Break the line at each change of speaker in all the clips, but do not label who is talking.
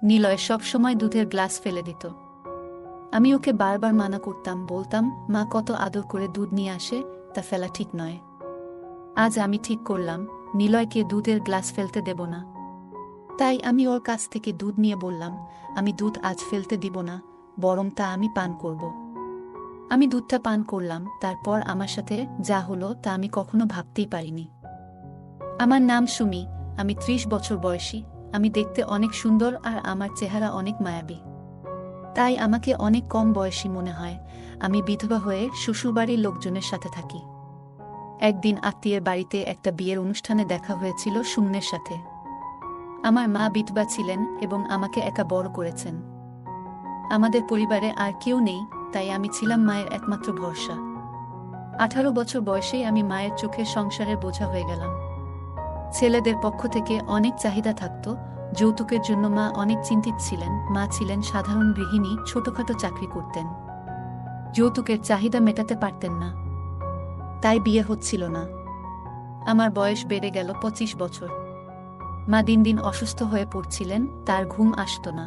নিলয় সবসময় দুধের গ্লাস ফেলে দিত। আমি ওকে বারবার মানা করতাম, বলতাম মা কত আদর করে দুধ নিয়ে আসে, তা ফেলা ঠিক নয়। আজ আমি ঠিক করলাম নিলয়কে দুধের গ্লাস ফেলতে দেব না। তাই আমি ওর কাছ থেকে দুধ নিয়ে বললাম, আমি দুধ আজ ফেলতে দিব না, বরং তা আমি পান করব। আমি দুধটা পান করলাম, তারপর আমার সাথে যা হলো তা আমি কখনো ভাবতেই পারিনি। আমার নাম সুমি, আমি 30 বছর বয়সী। আমি দেখতে অনেক সুন্দর আর আমার চেহারা অনেক মায়াবী। তাই আমাকে অনেক কম বয়সী মনে হয়। আমি বিধবা হয়ে শ্বশুরবাড়ির লোকজনের সাথে থাকি। একদিন আত্মীয়ের বাড়িতে একটা বিয়ের অনুষ্ঠানে দেখা হয়েছিল সুমনের সাথে। আমার মা বিধবা ছিলেন এবং আমাকে একা বড় করেছেন। আমাদের পরিবারে আর কেউ নেই, তাই আমি ছিলাম মায়ের একমাত্র ভরসা। 18 বছর বয়সেই আমি মায়ের চোখে সংসারের বোঝা হয়ে গেলাম। ছেলেদের পক্ষ থেকে অনেক চাহিদা থাকত। যৌতুকের জন্য মা অনেক চিন্তিত ছিলেন। মা ছিলেন সাধারণ গৃহিণী, ছোটখাটো চাকরি করতেন। যৌতুকের চাহিদা মেটাতে পারতেন না, তাই বিয়ে হচ্ছিল না। আমার বয়স বেড়ে গেল 25 বছর। মা দিন দিন অসুস্থ হয়ে পড়ছিলেন, তার ঘুম আসত না।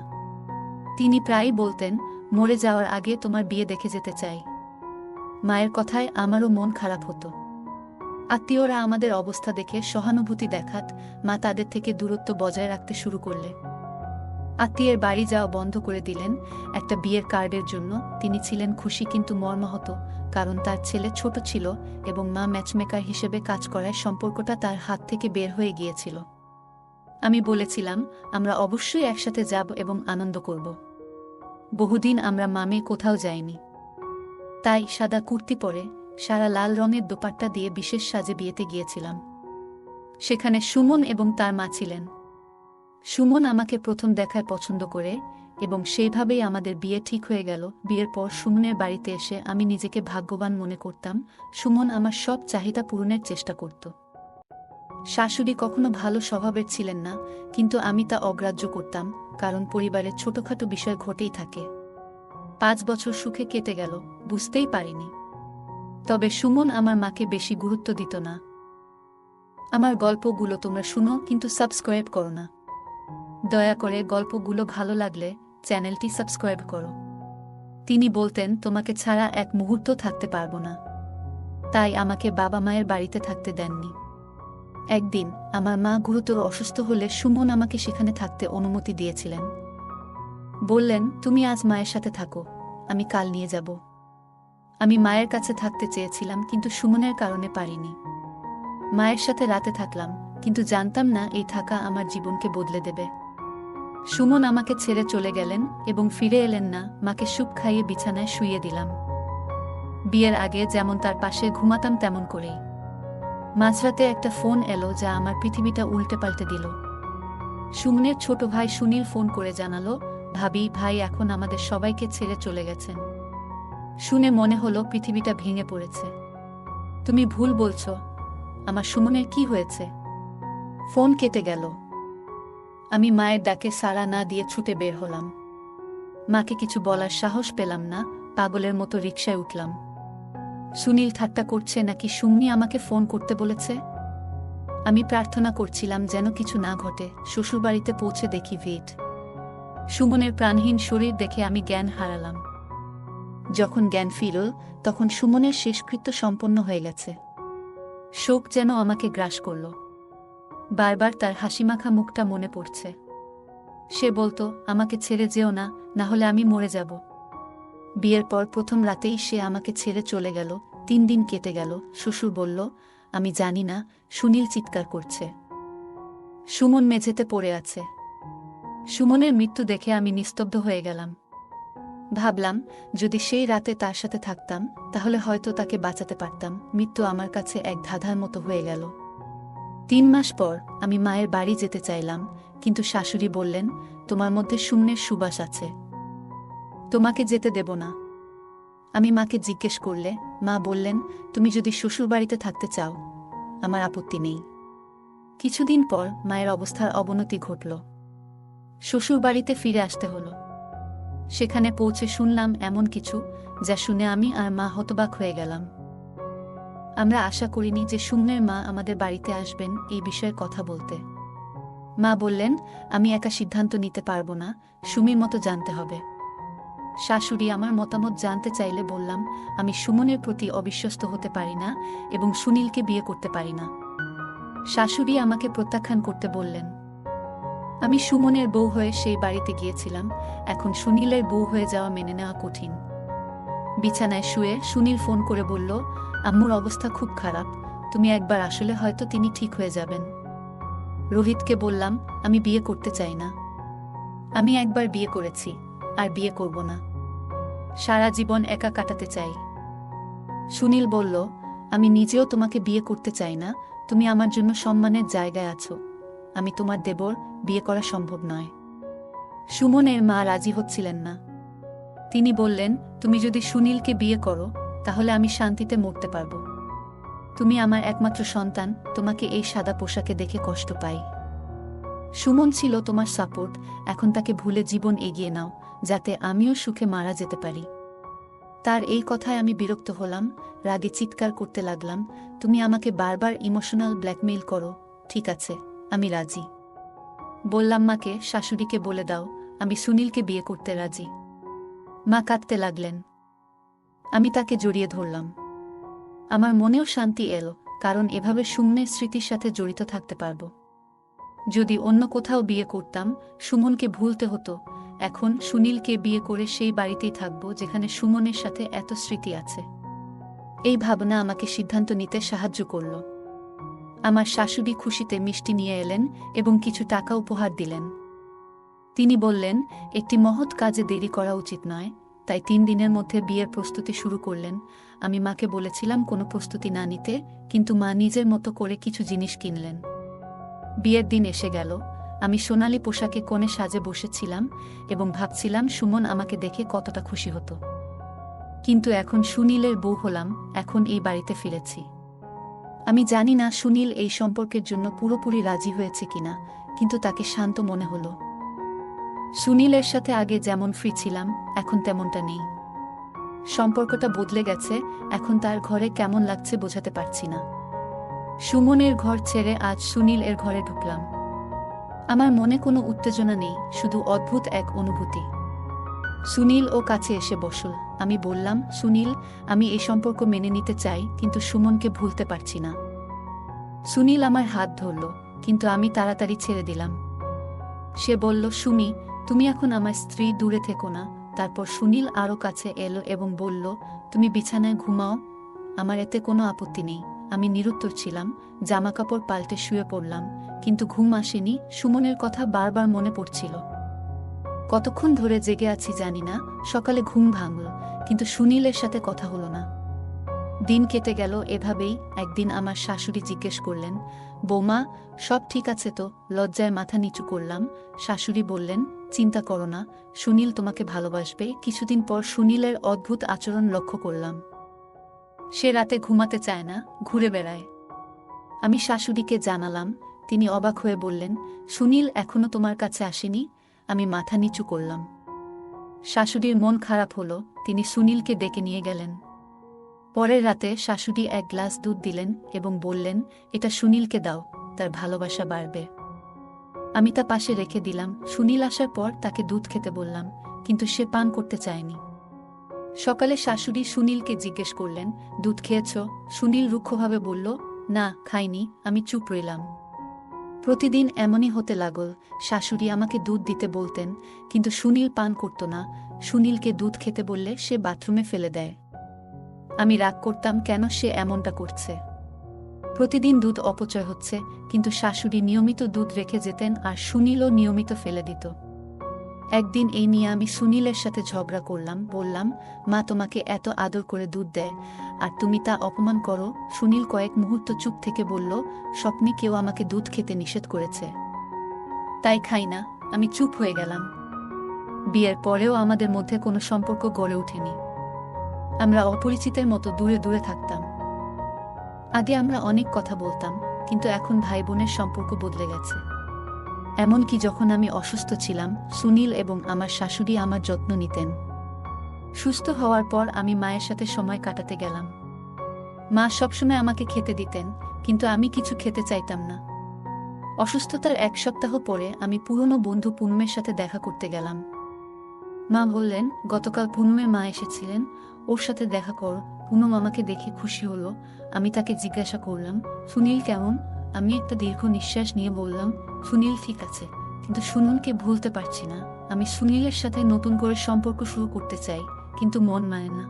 তিনি প্রায়ই বলতেন, মরে যাওয়ার আগে তোমার বিয়ে দেখে যেতে চাই। মায়ের কথায় আমারও মন খারাপ হতো। আত্মীয়রা আমাদের অবস্থা দেখে সহানুভূতি দেখাত, মা তাদের থেকে দূরত্ব বজায় রাখতে শুরু করলে। আত্মীয়ের বাড়ি যাওয়া বন্ধ করে দিলেন একটা বিয়ের কার্ডের জন্য। তিনি ছিলেন খুশি কিন্তু মর্মাহত, কারণ তার ছেলে ছোট ছিল এবং মা ম্যাচমেকার হিসেবে কাজ করায় সম্পর্কটা তার হাত থেকে বের হয়ে গিয়েছিল। আমি বলেছিলাম, আমরা অবশ্যই একসাথে যাব এবং আনন্দ করব। বহুদিন আমরা মামে কোথাও যাইনি। তাই সাদা কুর্তি পরে সারা লাল রঙের দোপাট্টা দিয়ে বিশেষ সাজে বিয়েতে গিয়েছিলাম। সেখানে সুমন এবং তার মা ছিলেন। সুমন আমাকে প্রথম দেখায় পছন্দ করে এবং সেইভাবেই আমাদের বিয়ে ঠিক হয়ে গেল। বিয়ের পর সুমনের বাড়িতে এসে আমি নিজেকে ভাগ্যবান মনে করতাম। সুমন আমার সব চাহিদা পূরণের চেষ্টা করত। শাশুড়ি কখনো ভালো স্বভাবের ছিলেন না, কিন্তু আমি তা অগ্রাহ্য করতাম, কারণ পরিবারের ছোটখাটো বিষয় ঘটেই থাকে। 5 বছর সুখে কেটে গেল, বুঝতেই পারিনি। তবে সুমন আমার মাকে বেশি গুরুত্ব দিত না। আমার গল্পগুলো তোমরা শুনো, কিন্তু সাবস্ক্রাইব করো না। দয়া করে গল্পগুলো ভালো লাগলে চ্যানেলটি সাবস্ক্রাইব করো। তিনি বলতেন, তোমাকে ছাড়া এক মুহূর্ত থাকতে পারবো না। তাই আমাকে বাবা মায়ের বাড়িতে থাকতে দেননি। একদিন আমার মা গুরুতর অসুস্থ হলে সুমন আমাকে সেখানে থাকতে অনুমতি দিয়েছিলেন। বললেন, তুমি আজ মায়ের সাথে থাকো, আমি কাল নিয়ে যাব। আমি মায়ের কাছে থাকতে চেয়েছিলাম, কিন্তু সুমনের কারণে পারিনি। মায়ের সাথে রাতে থাকলাম, কিন্তু জানতাম না এই থাকা আমার জীবনকে বদলে দেবে। সুমন আমাকে ছেড়ে চলে গেলেন এবং ফিরে এলেন না। মাকে স্যুপ খাইয়ে বিছানায় শুইয়ে দিলাম। বিয়ের আগে যেমন তার পাশে ঘুমাতাম তেমন করেই। মাঝরাতে একটা ফোন এলো যা আমার পৃথিবীটা উল্টে পাল্টে দিল। সুমনের ছোট ভাই সুনীল ফোন করে জানালো, ভাই এখন আমাদের সবাইকে ছেড়ে চলে গেছেন। শুনে মনে হলো পৃথিবীটা ভেঙে পড়েছে। তুমি ভুল বলছো, আমার সুমনের কি হয়েছে? ফোন কেটে গেল। আমি মায়ের ডাকে সাড়া না দিয়ে ছুটে বের হলাম। মাকে কিছু বলার সাহস পেলাম না, পাগলের মতো রিকশায় উঠলাম। সুনীল ঠাট্টা করছে নাকি সুম্মি আমাকে ফোন করতে বলেছে? আমি প্রার্থনা করছিলাম যেন কিছু না ঘটে। শ্বশুরবাড়িতে পৌঁছে দেখি ভিড়। সুমনের প্রাণহীন শরীর দেখে আমি জ্ঞান হারালাম। যখন জ্ঞান ফিরল, তখন সুমনের শেষকৃত্য সম্পন্ন হয়ে গেছে। শোক যেন আমাকে গ্রাস করল। বারবার তার হাসিমাখা মুখটা মনে পড়ছে। সে বলতো, আমাকে ছেড়ে যেও না, না হলে আমি মরে যাব। বিয়ের পর প্রথম রাতেই সে আমাকে ছেড়ে চলে গেল। 3 দিন কেটে গেল। শ্বশুর বলল, আমি জানি না। সুনীল চিৎকার করছে। সুমন মেঝেতে পড়ে আছে। সুমনের মৃত্যু দেখে আমি নিস্তব্ধ হয়ে গেলাম। ভাবলাম, যদি সেই রাতে তার সাথে থাকতাম তাহলে হয়তো তাকে বাঁচাতে পারতাম। মৃত্যু আমার কাছে এক ধাঁধার মতো হয়ে গেল। 3 মাস পর আমি মায়ের বাড়ি যেতে চাইলাম, কিন্তু শাশুড়ি বললেন, তোমার মধ্যে শূন্যের সুবাস আছে, তোমাকে যেতে দেব না। আমি মাকে জিজ্ঞেস করলে মা বললেন, তুমি যদি শ্বশুরবাড়িতে থাকতে চাও, আমার আপত্তি নেই। কিছুদিন পর মায়ের অবস্থার অবনতি ঘটল। শ্বশুরবাড়িতে ফিরে আসতে হলো। সেখানে পৌঁছে শুনলাম এমন কিছু যা শুনে আমি আর মা হতবাক হয়ে গেলাম। আমরা আশা করিনি যে সুমনের মা আমাদের বাড়িতে আসবেন এই বিষয়ে কথা বলতে। মা বললেন, আমি একা সিদ্ধান্ত নিতে পারবো না, সুমির মতো জানতে হবে। শাশুড়ি আমার মতামত জানতে চাইলে বললাম, আমি সুমনের প্রতি অবিশ্বস্ত হতে পারি না এবং সুনীলকে বিয়ে করতে পারি না। শাশুড়ি আমাকে প্রত্যাখ্যান করতে বললেন। আমি সুমনের বউ হয়ে সেই বাড়িতে গিয়েছিলাম, এখন সুনীলের বউ হয়ে যাওয়া মেনে নেওয়া কঠিন। বিছানায় শুয়ে সুনীল ফোন করে বলল, আম্মুর অবস্থা খুব খারাপ, তুমি একবার আসলে হয়তো তিনি ঠিক হয়ে যাবেন। রোহিতকে বললাম, আমি বিয়ে করতে চাই না। আমি একবার বিয়ে করেছি, আর বিয়ে করব না। সারা জীবন একা কাটাতে চাই। সুনীল বলল, আমি নিজেও তোমাকে বিয়ে করতে চাই না, তুমি আমার জন্য সম্মানের জায়গায় আছো, আমি তোমার দেবর, বিয়ে করা সম্ভব নয়। সুমনের মা রাজি হচ্ছিলেন না। তিনি বললেন, তুমি যদি সুনীলকে বিয়ে করো তাহলে আমি শান্তিতে মরতে পারব। তুমি আমার একমাত্র সন্তান, তোমাকে এই সাদা পোশাকে দেখে কষ্ট পাই। সুমন ছিল তোমার সাপোর্ট, এখন তাকে ভুলে জীবন এগিয়ে নাও, যাতে আমিও সুখে মারা যেতে পারি। তার এই কথায় আমি বিরক্ত হলাম, রাগে চিৎকার করতে লাগলাম, তুমি আমাকে বারবার ইমোশনাল ব্ল্যাকমেইল করো, ঠিক আছে, আমি রাজি। বললাম মাকে, শাশুড়িকে বলে দাও আমি সুনীলকে বিয়ে করতে রাজি। মা কাঁদতে লাগলেন। আমি তাকে জড়িয়ে ধরলাম। আমার মনেও শান্তি এলো, কারণ এভাবে সুমনের স্মৃতির সাথে জড়িত থাকতে পারব। যদি অন্য কোথাও বিয়ে করতাম সুমনকে ভুলতে হতো, এখন সুনীলকে বিয়ে করে সেই বাড়িতেই থাকব যেখানে সুমনের সাথে এত স্মৃতি আছে। এই ভাবনা আমাকে সিদ্ধান্ত নিতে সাহায্য করল। আমার শাশুড়ি খুশিতে মিষ্টি নিয়ে এলেন এবং কিছু টাকা উপহার দিলেন। তিনি বললেন, একটি মহৎ কাজে দেরি করা উচিত নয়, তাই 3 দিনের মধ্যে বিয়ের প্রস্তুতি শুরু করলেন। আমি মাকে বলেছিলাম কোনো প্রস্তুতি না নিতে, কিন্তু মা নিজের মতো করে কিছু জিনিস কিনলেন। বিয়ের দিন এসে গেল, আমি সোনালী পোশাকে কোণে সাজে বসেছিলাম এবং ভাবছিলাম সুমন আমাকে দেখে কতটা খুশি হতো। কিন্তু এখন সুনীলের বউ হলাম, এখন এই বাড়িতে ফিরেছি। আমি জানি না সুনীল এই সম্পর্কের জন্য পুরোপুরি রাজি হয়েছে কিনা, কিন্তু তাকে শান্ত মনে হলো। সুনীলের সাথে আগে যেমন ফ্রি ছিলাম, এখন তেমনটা নেই। সম্পর্কটা বদলে গেছে, এখন তার ঘরে কেমন লাগছে বোঝাতে পারছি না। সুমনের ঘর ছেড়ে আজ সুনীল এর ঘরে ঢুকলাম। আমার মনে কোনো উত্তেজনা নেই, শুধু অদ্ভুত এক অনুভূতি। সুনীল ও কাছে এসে বসল। আমি বললাম, সুনীল, আমি এই সম্পর্ক মেনে নিতে চাই, কিন্তু সুমনকে ভুলতে পারছি না। সুনীল আমার হাত ধরল, কিন্তু আমি তাড়াতাড়ি ছেড়ে দিলাম। সে বলল, সুমি, তুমি এখন আমার স্ত্রী, দূরে থেকো না। তারপর সুনীল আরও কাছে এলো এবং বলল, তুমি বিছানায় ঘুমাও, আমার এতে কোনো আপত্তি নেই। আমি নিরুত্তর ছিলাম, জামাকাপড় পাল্টে শুয়ে পড়লাম, কিন্তু ঘুম আসেনি। সুমনের কথা বারবার মনে পড়ছিল। কতক্ষণ ধরে জেগে আছি জানি না। সকালে ঘুম ভাঙল, কিন্তু সুনীলের সাথে কথা হলো না। দিন কেটে গেল এভাবেই। একদিন আমার শাশুড়ি জিজ্ঞেস করলেন, বৌমা, সব ঠিক আছে তো? লজ্জায় মাথা নিচু করলাম। শাশুড়ি বললেন, চিন্তা করো না, সুনীল তোমাকে ভালোবাসবে। কিছুদিন পর সুনীলের অদ্ভুত আচরণ লক্ষ্য করলাম। সে রাতে ঘুমাতে চায় না, ঘুরে বেড়ায়। আমি শাশুড়িকে জানালাম। তিনি অবাক হয়ে বললেন, সুনীল এখনো তোমার কাছে আসেনি? আমি মাথা নিচু করলাম। শাশুড়ির মন খারাপ হলো, তিনি সুনীলকে ডেকে নিয়ে গেলেন। পরের রাতে শাশুড়ি 1 গ্লাস দুধ দিলেন এবং বললেন, এটা সুনীলকে দাও, তার ভালোবাসা বাড়বে। আমি তা পাশে রেখে দিলাম। সুনীল আসার পর তাকে দুধ খেতে বললাম, কিন্তু সে পান করতে চায়নি। সকালে শাশুড়ি সুনীলকে জিজ্ঞেস করলেন, দুধ খেয়েছ? সুনীল রুক্ষভাবে বলল, না, খাইনি। আমি চুপ রইলাম। প্রতিদিন এমনই হতে লাগল। শাশুড়ি আমাকে দুধ দিতে বলতেন, কিন্তু সুনীল পান করত না। সুনীলকে দুধ খেতে বললে সে বাথরুমে ফেলে দেয়। আমি রাগ করতাম, কেন সে এমনটা করছে। প্রতিদিন দুধ অপচয় হচ্ছে, কিন্তু শাশুড়ি নিয়মিত দুধ রেখে যেতেন আর সুনীলও নিয়মিত ফেলে দিত। একদিন এই নিয়ে আমি সুনীলের সাথে ঝগড়া করলাম। বললাম, মা তোমাকে এত আদর করে দুধ দেয়, আর তুমি তা অপমান করো। সুনীল কয়েক মুহূর্ত চুপ থেকে বলল, স্বপ্নে কেউ আমাকে দুধ খেতে নিষেধ করেছে, তাই খাই না। আমি চুপ হয়ে গেলাম। বিয়ের পরেও আমাদের মধ্যে কোনো সম্পর্ক গড়ে ওঠেনি। আমরা অপরিচিতের মতো দূরে দূরে থাকতাম। আগে আমরা অনেক কথা বলতাম, কিন্তু এখন ভাই বোনের সম্পর্ক বদলে গেছে। এমনকি যখন আমি অসুস্থ ছিলাম, সুনীল এবং আমার শাশুড়ি আমার যত্ন নিতেন। সুস্থ হওয়ার পর আমি মায়ের সাথে সময় কাটাতে গেলাম। মা সবসময় আমাকে খেতে দিতেন, কিন্তু আমি কিছু খেতে চাইতাম না। অসুস্থতার 1 সপ্তাহ পরে আমি পুরনো বন্ধু পুনমের সাথে দেখা করতে গেলাম। মা বললেন, গতকাল পুনমের মা এসেছিলেন, ওর সাথে দেখা কর। পুনম আমাকে দেখে খুশি হলো। আমি তাকে জিজ্ঞাসা করলাম, সুনীল কেমন? আমি একটা দীর্ঘ নিঃশ্বাস নিয়ে বললাম, সুনীল ঠিক আছে, কিন্তু সুনীলকে ভুলতে পারছি না। আমি সুনীলের সাথে নতুন করে সম্পর্ক শুরু করতে চাই, কিন্তু মন মানে না।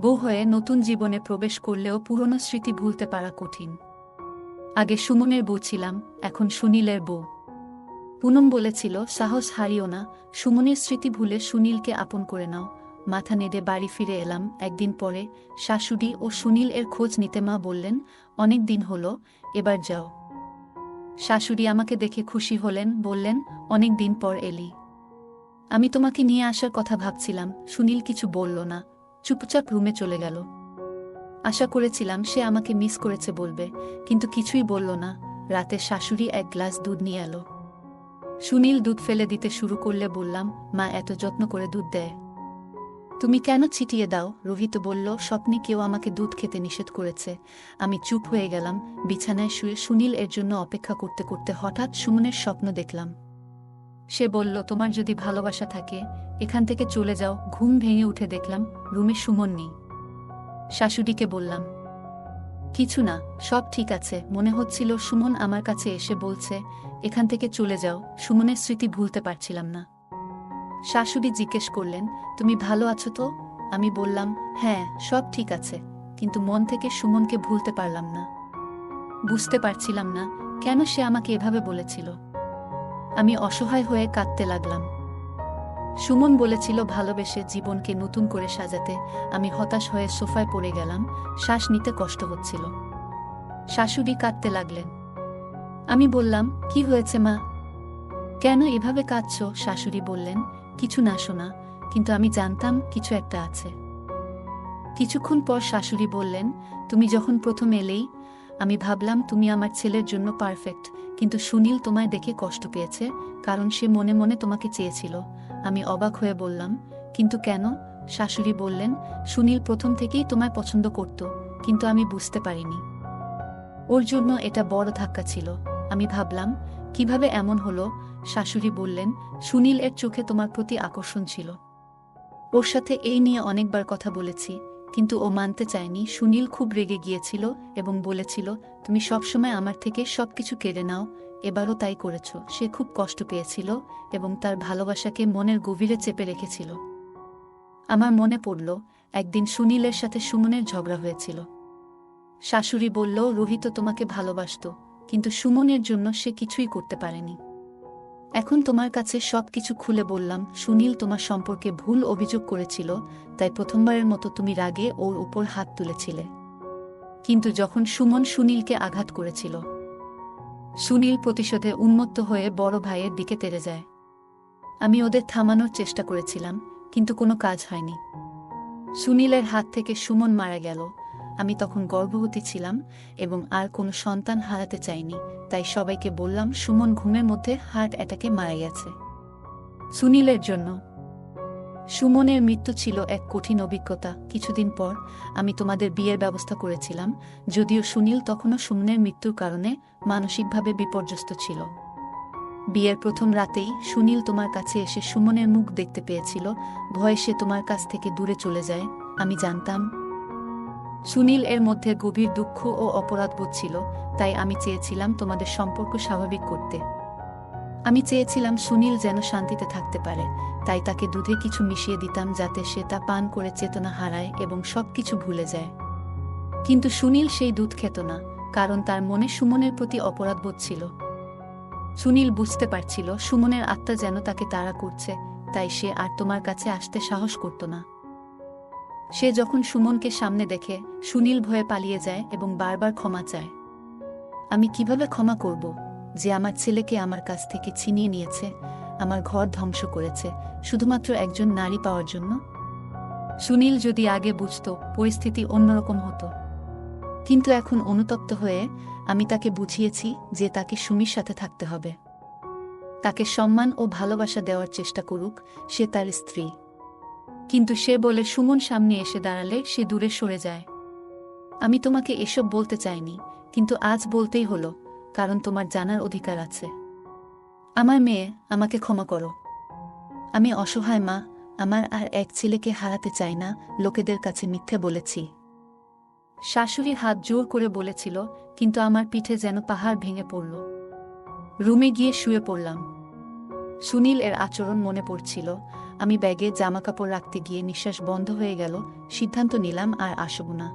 বউ হয়ে নতুন জীবনে প্রবেশ করলেও পুরনো স্মৃতি ভুলতে পারা কঠিন। আগে সুমনের বউ ছিলাম, এখন সুনীলের বউ। পুনম বলেছিল, সাহস হারিও না, সুমনের স্মৃতি ভুলে সুনীলকে আপন করে নাও। মাথা নেড়ে বাড়ি ফিরে এলাম। একদিন পরে শাশুড়ি ও সুনীল এর খোঁজ নিতে মা বললেন, অনেক দিন হলো, এবার যাও। শাশুড়ি আমাকে দেখে খুশি হলেন, বললেন, অনেক দিন পর এলি। আমি তোমাকে নিয়ে আসার কথা ভাবছিলাম। সুনীল কিছু বলল না, চুপচাপ রুমে চলে গেল। আশা করেছিলাম সে আমাকে মিস করেছে বলবে, কিন্তু কিছুই বলল না। রাতে শাশুড়ি 1 গ্লাস দুধ নিয়ে এলো। সুনীল দুধ ফেলে দিতে শুরু করলে বললাম, মা এত যত্ন করে দুধ দেয়, তুমি কেন ছিটিয়ে দাও? রোহিত বলল, স্বপ্নে কেউ আমাকে দুধ খেতে নিষেধ করেছে। আমি চুপ হয়ে গেলাম। বিছানায় শুয়ে সুনীল এর জন্য অপেক্ষা করতে করতে হঠাৎ সুমনের স্বপ্ন দেখলাম। সে বলল, তোমার যদি ভালোবাসা থাকে এখান থেকে চলে যাও। ঘুম ভেঙে উঠে দেখলাম রুমে সুমন নেই। শাশুড়িকে বললাম, কিছু না, সব ঠিক আছে। মনে হচ্ছিল সুমন আমার কাছে এসে বলছে, এখান থেকে চলে যাও। সুমনের স্মৃতি ভুলতে পারছিলাম না। শাশুড়ি জিজ্ঞেস করলেন, তুমি ভালো আছো তো? আমি বললাম, হ্যাঁ, সব ঠিক আছে, কিন্তু মন থেকে সুমনকে ভুলতে পারলাম না। বুঝতে পারছিলাম না কেন সে আমাকে এভাবে বলেছিল। আমি অসহায় হয়ে কাঁদতে লাগলাম। সুমন বলেছিল ভালোবেসে জীবনকে নতুন করে সাজাতে। আমি হতাশ হয়ে সোফায় পড়ে গেলাম। শ্বাস নিতে কষ্ট হচ্ছিল। শাশুড়ি কাঁদতে লাগলেন। আমি বললাম, কি হয়েছে মা? কেন এভাবে কাঁদছো? শাশুড়ি বললেন, কিছু না সোনা, কিন্তু আমি জানতাম কিছু একটা আছে। কিছুক্ষণ পর শাশুড়ি বললেন, তুমি যখন প্রথম এলেই আমি ভাবলাম তুমি আমার ছেলের জন্য পারফেক্ট, কিন্তু সুনীল তোমায় দেখে কষ্ট পেয়েছে, কারণ সে মনে মনে তোমাকে চেয়েছিল। আমি অবাক হয়ে বললাম, কিন্তু কেন? শাশুড়ি বললেন, সুনীল প্রথম থেকেই তোমায় পছন্দ করত, কিন্তু আমি বুঝতে পারিনি। ওর জন্য এটা বড় ধাক্কা ছিল। আমি ভাবলাম, কিভাবে এমন হলো? শাশুড়ি বললেন, সুনীল এর চোখে তোমার প্রতি আকর্ষণ ছিল। ওর সাথে এই নিয়ে অনেকবার কথা বলেছি, কিন্তু ও মানতে চায়নি। সুনীল খুব রেগে গিয়েছিল এবং বলেছিল, তুমি সবসময় আমার থেকে সবকিছু কেড়ে নাও। এবারও তাই করেছ। সে খুব কষ্ট পেয়েছিল এবং তার ভালোবাসাকে মনের গভীরে চেপে রেখেছিল। আমার মনে পড়ল, একদিন সুনীলের সাথে সুমনের ঝগড়া হয়েছিল। শাশুড়ি বলল, রোহিত তোমাকে ভালোবাসত, কিন্তু সুমনের জন্য সে কিছুই করতে পারেনি। এখন তোমার কাছে সবকিছু খুলে বললাম। সুনীল তোমার সম্পর্কে ভুল অভিযোগ করেছিল, তাই প্রথমবারের মতো তুমি রাগে ওর উপর হাত তুলেছিলে। কিন্তু যখন সুমন সুনীলকে আঘাত করেছিল, সুনীল প্রতিশোধে উন্মত্ত হয়ে বড় ভাইয়ের দিকে তেড়ে যায়। আমি ওদের থামানোর চেষ্টা করেছিলাম, কিন্তু কোনো কাজ হয়নি। সুনীলের হাত থেকে সুমন মারা গেল। আমি তখন গর্ভবতী ছিলাম এবং আর কোনো সন্তান হারাতে চাইনি, তাই সবাইকে বললাম সুমন ঘুমের মধ্যে হার্ট অ্যাটাকে মারা গেছে। সুনীলের জন্য। সুমনের মৃত্যু ছিল এক কঠিন অভিজ্ঞতা। কিছুদিন পর আমি তোমাদের বিয়ের ব্যবস্থা করেছিলাম, যদিও সুনীল তখনও সুমনের মৃত্যুর কারণে মানসিকভাবে বিপর্যস্ত ছিল। বিয়ের প্রথম রাতেই সুনীল তোমার কাছে এসে সুমনের মুখ দেখতে পেয়েছিল। ভয়ে সে তোমার কাছ থেকে দূরে চলে যায়। আমি জানতাম সুনীল এর মধ্যে গভীর দুঃখ ও অপরাধবোধ ছিল, তাই আমি চেয়েছিলাম তোমাদের সম্পর্ক স্বাভাবিক করতে। আমি চেয়েছিলাম সুনীল যেন শান্তিতে থাকতে পারে, তাই তাকে দুধে কিছু মিশিয়ে দিতাম যাতে সে তা পান করে চেতনা হারায় এবং সবকিছু ভুলে যায়। কিন্তু সুনীল সেই দুধ খেত না, কারণ তার মনে সুমনের প্রতি অপরাধবোধ ছিল। সুনীল বুঝতে পারছিল সুমনের আত্মা যেন তাকে তাড়া করছে, তাই সে আর তোমার কাছে আসতে সাহস করত না। সে যখন সুমনকে সামনে দেখে, সুনীল ভয়ে পালিয়ে যায় এবং বারবার ক্ষমা চায়। আমি কিভাবে ক্ষমা করব, যে আমার ছেলেকে আমার কাছ থেকে ছিনিয়ে নিয়েছে, আমার ঘর ধ্বংস করেছে, শুধুমাত্র একজন নারী পাওয়ার জন্য? সুনীল যদি আগে বুঝত, পরিস্থিতি অন্যরকম হতো। কিন্তু এখন অনুতপ্ত হয়ে আমি তাকে বুঝিয়েছি যে তাকে সুমির সাথে থাকতে হবে। তাকে সম্মান ও ভালোবাসা দেওয়ার চেষ্টা করুক, সে তার স্ত্রী। কিন্তু সে বলে সুমন সামনে এসে দাঁড়ালে সে দূরে সরে যায়। আমি তোমাকে এসব বলতে চাইনি, কিন্তু আজ বলতেই হলো। কারণ তোমার জানার অধিকার আছে। আমার মেয়ে, আমাকে ক্ষমা করো। আমি অসহায় মা, আমার আর এক ছেলেকে হারাতে চাই না, লোকেদের কাছে মিথ্যে বলেছি। শাশুড়ি হাত জোর করে বলেছিল, কিন্তু আমার পিঠে যেন পাহাড় ভেঙে পড়ল। রুমে গিয়ে শুয়ে পড়লাম। সুনীল এর আচরণ মনে পড়ছিল। আমি ব্যাগে জামাকাপড় রাখতে গিয়ে নিঃশ্বাস বন্ধ হয়ে গেল। সিদ্ধান্ত নিলাম আর আসব না।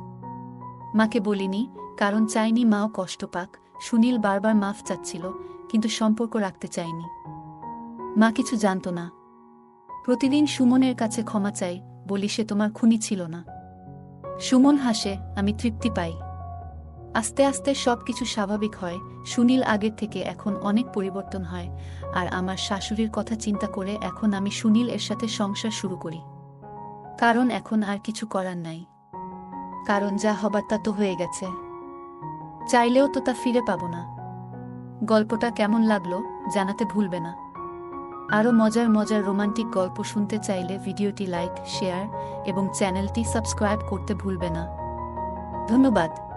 মাকে বলিনি, কারণ চাইনি মাও কষ্ট পাক। সুনীল বারবার মাফ চাচ্ছিল, কিন্তু সম্পর্ক রাখতে চাইনি। মা কিছু জানত না। প্রতিদিন সুমনের কাছে ক্ষমা চাই, বলি সে তোমার খুনি ছিল না। সুমন হাসে, আমি তৃপ্তি পাই। আস্তে আস্তে সবকিছু স্বাভাবিক হয়। সুনীল আগের থেকে এখন অনেক পরিবর্তন হয়, আর আমার শাশুড়ির কথা চিন্তা করে এখন আমি সুনীল এর সাথে সংসার শুরু করি। কারণ এখন আর কিছু করার নাই। কারণ যা হবার তা তো হয়ে গেছে। চাইলেও তো তা ফিরে পাবো না। গল্পটা কেমন লাগলো জানাতে ভুলবে না। আরও মজার মজার রোমান্টিক গল্প শুনতে চাইলে ভিডিওটি লাইক, শেয়ার এবং চ্যানেলটি সাবস্ক্রাইব করতে ভুলবে না। ধন্যবাদ।